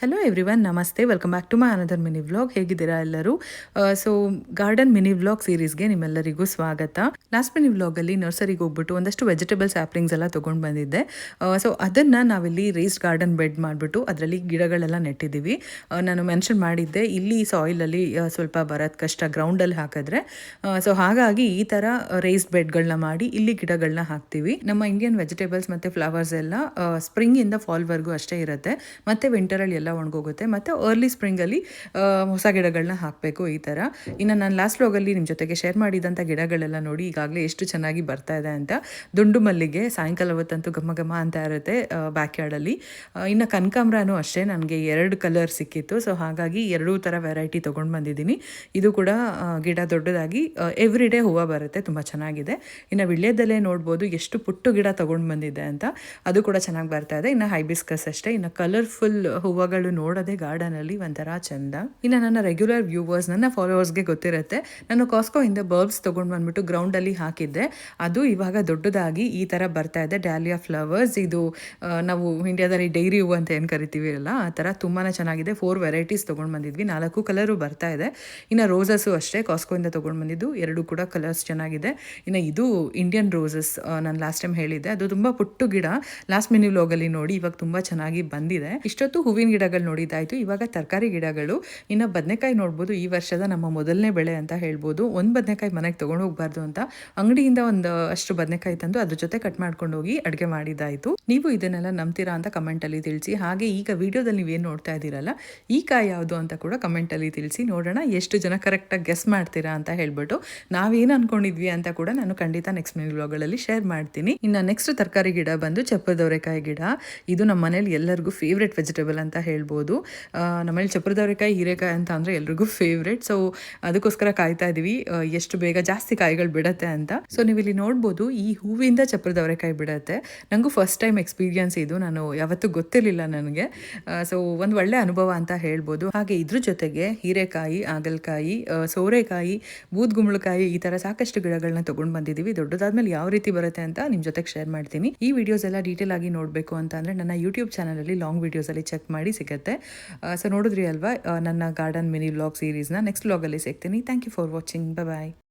Hello everyone, ನಮಸ್ತೆ. Welcome back to my another mini vlog. ಹೇಗಿದ್ದೀರಾ ಎಲ್ಲರೂ? ಸೊ ಗಾರ್ಡನ್ ಮಿನಿ ವ್ಲಾಗ್ ಸೀರೀಸ್ಗೆ ನಿಮ್ಮೆಲ್ಲರಿಗೂ ಸ್ವಾಗತ. ಲಾಸ್ಟ್ ಮಿನಿ ವ್ಲಾಗಲ್ಲಿ ನರ್ಸರಿಗೆ ಹೋಗ್ಬಿಟ್ಟು ಒಂದಷ್ಟು ವೆಜಿಟೇಬಲ್ ಸ್ಯಾಪ್ಲಿಂಗ್ಸ್ ಎಲ್ಲ ತೊಗೊಂಡು ಬಂದಿದ್ದೆ. ಸೊ ಅದನ್ನು ನಾವಿಲ್ಲಿ ರೇಸ್ಡ್ ಗಾರ್ಡನ್ ಬೆಡ್ ಮಾಡಿಬಿಟ್ಟು ಅದರಲ್ಲಿ ಗಿಡಗಳೆಲ್ಲ ನೆಟ್ಟಿದ್ದೀವಿ. ನಾನು ಮೆನ್ಷನ್ ಮಾಡಿದ್ದೆ, ಇಲ್ಲಿ ಸಾಯಿಲಲ್ಲಿ ಸ್ವಲ್ಪ ಬರೋದು ಕಷ್ಟ ಗ್ರೌಂಡಲ್ಲಿ ಹಾಕಿದ್ರೆ. ಸೊ ಹಾಗಾಗಿ ಈ ಥರ ರೇಸ್ಡ್ ಬೆಡ್ಗಳನ್ನ ಮಾಡಿ ಇಲ್ಲಿ ಗಿಡಗಳನ್ನ ಹಾಕ್ತೀವಿ. ನಮ್ಮ ಇಂಡಿಯನ್ ವೆಜಿಟೇಬಲ್ಸ್ ಮತ್ತು ಫ್ಲವರ್ಸ್ ಎಲ್ಲ ಸ್ಪ್ರಿಂಗಿಂದ ಫಾಲ್ವರೆಗೂ ಅಷ್ಟೇ ಇರುತ್ತೆ. ಮತ್ತು ವಿಂಟರಲ್ಲಿ ಎಲ್ಲ ಒಣಗೋಗುತ್ತೆ. ಮತ್ತು ಅರ್ಲಿ ಸ್ಪ್ರಿಂಗಲ್ಲಿ ಹೊಸ ಗಿಡಗಳನ್ನ ಹಾಕಬೇಕು ಈ ಥರ. ಇನ್ನು ನಾನು ಲಾಸ್ಟ್ ವ್ಲಾಗಲ್ಲಿ ನಿಮ್ಮ ಜೊತೆಗೆ ಶೇರ್ ಮಾಡಿದಂಥ ಗಿಡಗಳೆಲ್ಲ ನೋಡಿ ಈಗಾಗಲೇ ಎಷ್ಟು ಚೆನ್ನಾಗಿ ಬರ್ತಾ ಇದೆ ಅಂತ. ದುಂಡು ಮಲ್ಲಿಗೆ ಸಾಯಂಕಾಲ ಹೊತ್ತಂತೂ ಘಮ ಘಮ ಅಂತ ಇರುತ್ತೆ ಬ್ಯಾಕ್ ಯಾರ್ಡಲ್ಲಿ. ಇನ್ನು ಕನಕಾಂಬ್ರನೂ ಅಷ್ಟೇ ನನಗೆ 2 ಕಲರ್ ಸಿಕ್ಕಿತ್ತು. ಸೊ ಹಾಗಾಗಿ 2 ಥರ ವೆರೈಟಿ ತೊಗೊಂಡು ಬಂದಿದ್ದೀನಿ. ಇದು ಕೂಡ ಗಿಡ ದೊಡ್ಡದಾಗಿ ಎವ್ರಿ ಡೇ ಹೂವು ಬರುತ್ತೆ, ತುಂಬ ಚೆನ್ನಾಗಿದೆ. ಇನ್ನು ವಿಳ್ಯದಲ್ಲೇ ನೋಡ್ಬೋದು ಎಷ್ಟು ಪುಟ್ಟು ಗಿಡ ತೊಗೊಂಡು ಬಂದಿದೆ ಅಂತ. ಅದು ಕೂಡ ಚೆನ್ನಾಗಿ ಬರ್ತಾ ಇದೆ. ಇನ್ನು ಹೈಬಿಸ್ಕಸ್ ಅಷ್ಟೇ. ಇನ್ನು ಕಲರ್ಫುಲ್ ಹೂವುಗಳು ನೋಡೋದೇ ಗಾರ್ಡನಲ್ಲಿ ಒಂಥರ ಚಂದ. ಇನ್ನು ನನ್ನ ರೆಗ್ಯುಲರ್ ವ್ಯೂವರ್ಸ್, ನನ್ನ ಫಾಲೋವರ್ಸ್ಗೆ ಗೊತ್ತಿರುತ್ತೆ, ನಾನು ಕಾಸ್ಕೋಯಿಂದ ಬಲ್ಬ್ಸ್ ತೊಗೊಂಡು ಬಂದ್ಬಿಟ್ಟು ಗ್ರೌಂಡಲ್ಲಿ ಹಾಕಿದ್ದೆ. ಅದು ಇವಾಗ ದೊಡ್ಡದಾಗಿ ಈ ಥರ ಬರ್ತಾ ಇದೆ. ಡ್ಯಾಲಿಯಾ ಫ್ಲವರ್ಸ್, ಇದು ನಾವು ಇಂಡಿಯಾದಲ್ಲಿ ಡೈರಿ ಹೂವು ಅಂತ ಏನು ಕರಿತೀವಿ ಅಲ್ಲ, ಆ ಥರ ತುಂಬಾ ಚೆನ್ನಾಗಿದೆ. 4 ವೆರೈಟೀಸ್ ತೊಗೊಂಡು ಬಂದಿದ್ವಿ, 4 ಕಲರು ಬರ್ತಾ ಇದೆ. ಇನ್ನು ರೋಸಸ್ಸು ಅಷ್ಟೇ ಕಾಸ್ಕೋಯಿಂದ ತೊಗೊಂಡು ಬಂದಿದ್ದು, 2 ಕೂಡ ಕಲರ್ಸ್ ಚೆನ್ನಾಗಿದೆ. ಇನ್ನು ಇದು ಇಂಡಿಯನ್ ರೋಸಸ್, ನಾನು ಲಾಸ್ಟ್ ಟೈಮ್ ಹೇಳಿದ್ದೆ, ಅದು ತುಂಬ ಪುಟ್ಟು ಗಿಡ. ಲಾಸ್ಟ್ ಮಿನಿ ವ್ಲಾಗಲ್ಲಿ ನೋಡಿ ಇವಾಗ ತುಂಬ ಚೆನ್ನಾಗಿ ಬಂದಿದೆ. ಇಷ್ಟೊತ್ತು ಹೂವಿನ ಗಿಡಗಳು ನೋಡಿದ್ದಾಯಿತು. ಇವಾಗ ತರಕಾರಿ ಗಿಡಗಳು. ಇನ್ನು ಬದನೆಕಾಯಿ ನೋಡ್ಬೋದು, ಈ ವರ್ಷದ ನಮ್ಮ ಮೊದಲನೇ ಬೆಳೆ ಅಂತ ಹೇಳ್ಬೋದು. ಒಂದು ಬದನೆಕಾಯಿ ಮನೆಗೆ ತೊಗೊಂಡು ಹೋಗಬಾರ್ದು ಅಂತ ಅಂಗಡಿಯಿಂದ ಒಂದು ಅಷ್ಟು ಬದನೆಕಾಯಿ ತಂದು ಅದ್ರ ಜೊತೆ ಕಟ್ ಮಾಡ್ಕೊಂಡು ಹೋಗಿ ಅಡುಗೆ ಮಾಡಿದ್ದಾಯಿತು. ನೀವು ಇದನ್ನೆಲ್ಲ ನಂಬ್ತೀರಾ ಅಂತ ಕಮೆಂಟಲ್ಲಿ ತಿಳಿಸಿ. ಹಾಗೆ ಈಗ ವಿಡಿಯೋದಲ್ಲಿ ನೀವೇನು ನೋಡ್ತಾ ಇದ್ದೀರಲ್ಲ, ಈ ಕಾಯಿ ಯಾವುದು ಅಂತ ಕೂಡ ಕಮೆಂಟಲ್ಲಿ ತಿಳಿಸಿ. ನೋಡೋಣ ಎಷ್ಟು ಜನ ಕರೆಕ್ಟಾಗಿ ಗೆಸ್ ಮಾಡ್ತೀರಾ ಅಂತ ಹೇಳ್ಬಿಟ್ಟು. ನಾವೇನು ಅಂದ್ಕೊಂಡಿದ್ವಿ ಅಂತ ಕೂಡ ನಾನು ಖಂಡಿತ ನೆಕ್ಸ್ಟ್ ಮಿನಿ ವ್ಲಾಗಲ್ಲಿ ಶೇರ್ ಮಾಡ್ತೀನಿ. ಇನ್ನು ನೆಕ್ಸ್ಟ್ ತರಕಾರಿ ಗಿಡ ಬಂದು ಚಪ್ಪರದವರೆಕಾಯಿ ಗಿಡ. ಇದು ನಮ್ಮ ಮನೇಲಿ ಎಲ್ಲರಿಗೂ ಫೇವ್ರೆಟ್ ವೆಜಿಟೇಬಲ್ ಅಂತ ಹೇಳ್ಬೋದು. ನಮ್ಮಲ್ಲಿ ಚಪ್ಪರದವರೆಕಾಯಿ, ಹೀರೆಕಾಯಿ ಅಂತ ಅಂದರೆ ಎಲ್ರಿಗೂ ಫೇವ್ರೆಟ್. ಸೊ ಅದಕ್ಕೋಸ್ಕರ ಕಾಯ್ತಾ ಇದ್ದೀವಿ ಎಷ್ಟು ಬೇಗ ಜಾಸ್ತಿ ಕಾಯಿಗಳು ಬಿಡುತ್ತೆ ಅಂತ. ಸೊ ನೀವು ಇಲ್ಲಿ ನೋಡ್ಬೋದು, ಈ ಹೂವಿಂದ ಚಪ್ಪರದವರೆಕಾಯಿ ಬಿಡುತ್ತೆ. ನನಗೂ ಫಸ್ಟ್ ಟೈಮ್ ಎಕ್ಸ್ಪೀರಿಯನ್ಸ್ ಇದು, ನಾನು ಯಾವತ್ತೂ ಗೊತ್ತಿರಲಿಲ್ಲ ನನಗೆ. ಸೊ ಒಂದು ಒಳ್ಳೆ ಅನುಭವ ಅಂತ ಹೇಳ್ಬೋದು. ಹಾಗೆ ಇದ್ರ ಜೊತೆಗೆ ಹೀರೆಕಾಯಿ, ಹಾಗಲಕಾಯಿ, ಸೋರೆಕಾಯಿ, ಬೂದ್ಗುಂಬಳಕಾಯಿ, ಈ ಥರ ಸಾಕಷ್ಟು ಗಿಡಗಳನ್ನ ತೊಗೊಂಡು ಬಂದಿದ್ದೀವಿ. ದೊಡ್ಡದಾದ್ಮೇಲೆ ಯಾವ ರೀತಿ ಬರುತ್ತೆ ಅಂತ ನಿಮ್ಮ ಜೊತೆಗೆ ಶೇರ್ ಮಾಡ್ತೀನಿ. ಈ ವಿಡಿಯೋಸ್ ಎಲ್ಲ ಡೀಟೇಲ್ ಆಗಿ ನೋಡಬೇಕು ಅಂತ ಅಂದರೆ ನನ್ನ ಯೂಟ್ಯೂಬ್ ಚಾನಲಲ್ಲಿ ಲಾಂಗ್ ವಿಡಿಯೋಸಲ್ಲಿ ಚೆಕ್ ಮಾಡಿ ಸಿಗುತ್ತೆ. ಸೊ ನೋಡಿದ್ರಿ ಅಲ್ವಾ ನನ್ನ ಗಾರ್ಡನ್ ಮಿನಿ ವ್ಲಾಗ್ ಸೀರೀಸ್ನ. ನೆಕ್ಸ್ಟ್ ವ್ಲಾಗಲ್ಲಿ ಸಿಗ್ತೀನಿ. Thank you for watching. Bye.